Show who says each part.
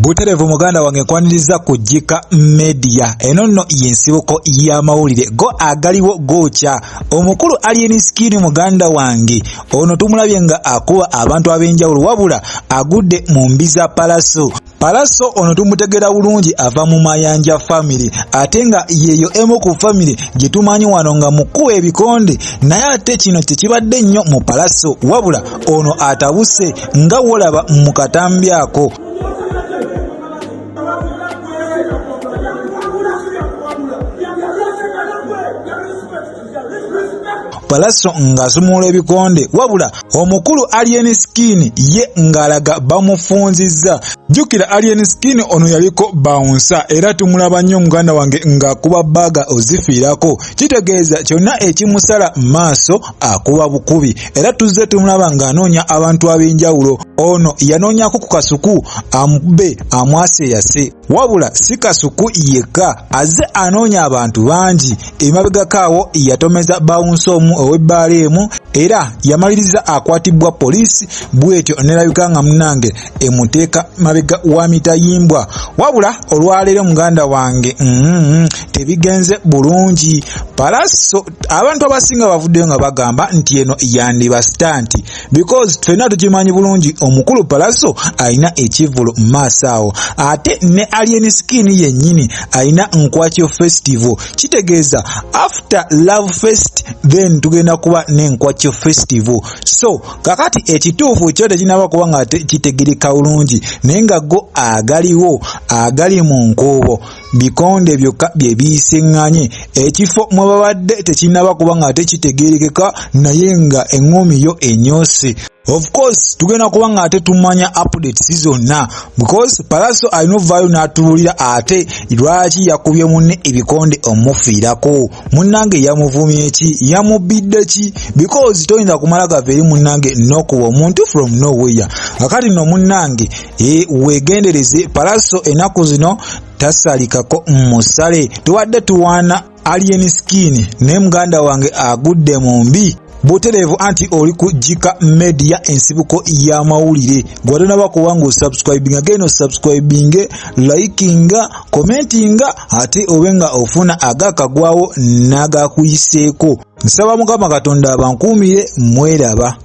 Speaker 1: Buterevu muganda wange kwaniriza kujika media eno nno yensibuko ya mawulire go agaliwo gocha omukulu alienskin muganda wange ono tumulabye nga akuba abantu abenjawulo wabula agudde mu mbiza pallaso ono tumutegera bulungi ava mu mayanja family ate nga yeyo emu ku family gye tumanyi wano nga mukuwa ebikonde naye ate kino tekibadde nnyo mu pallaso wabula ono atabuse nga wolaba mu katambyako. Pallaso ng'asumula ebikonde wabula omukulu alienskin ye ngalaga bamufunzizza. Jukira alienskin ono yaliko bouncer era tumulaba nnyo muganda wange ng'akuba bbaga ozifiirako kitegeeza kyonna ekimusala maaso akuba bukubi era tuzze tumulaba ng'anoonya abantu ab'enjawulo. Ono yanoonyako ku kasuku amube amwaseyase wabula si kasuku yekka azze anoonya abantu bangi emabegakaawo yatomeza bouncer omu ow'ebbaala emu era yamaliriza akwatibwa poliisi bwetyo nerabika nga munange emuteeka mabega wa mitayimbwa wabula olwaleero muganda wange tebigenze bulungi. Pallaso abantu abasinga bavuddeyo nga bagamba nti eno yandiba stunt because ffenna tukimanyi bulungi omukulu Pallaso alina ekivulu mu maaso awo ate ne alienskin yennyini alina nkwakyo festival kitegeeza after love fest then tugenda kuba n'enkwakyo festival. So kakati ekituufu kyo tekinaba kuba nga kitegereka bulungi naye nga go agaliwo agali mu nkuubo bikonde byokka bye biyisiŋŋanye ekifo mwe babadde tekinaba kuba nga ate kitegerekeka naye nga eŋŋomi yo enyoose. Of course tugenda kuba nga ate tumanya updates zonna because Pallaso alina ovaayo n'atubulira ate lwaki yakubye munne ebikonde omufiirako munnange yamuvumye ki yamubidde ki because toyinza kumala gava eri munnange n'okuba omuntu from nowhere. Akati nno munnange weegendereze Pallaso ennaku zino tasalikako musale tuwadde tuwaana alienskin naye muganda wange agudde mu mbi buterevu anti oli kujika media ensibuko ya mawulire gwadona bakuwanga osubscribing again osubscribing likinga commentinga ate obenga ofuna agakagwawo naga kuyiseeko. Nsaba Mukama Katonda abankuumire mweraba.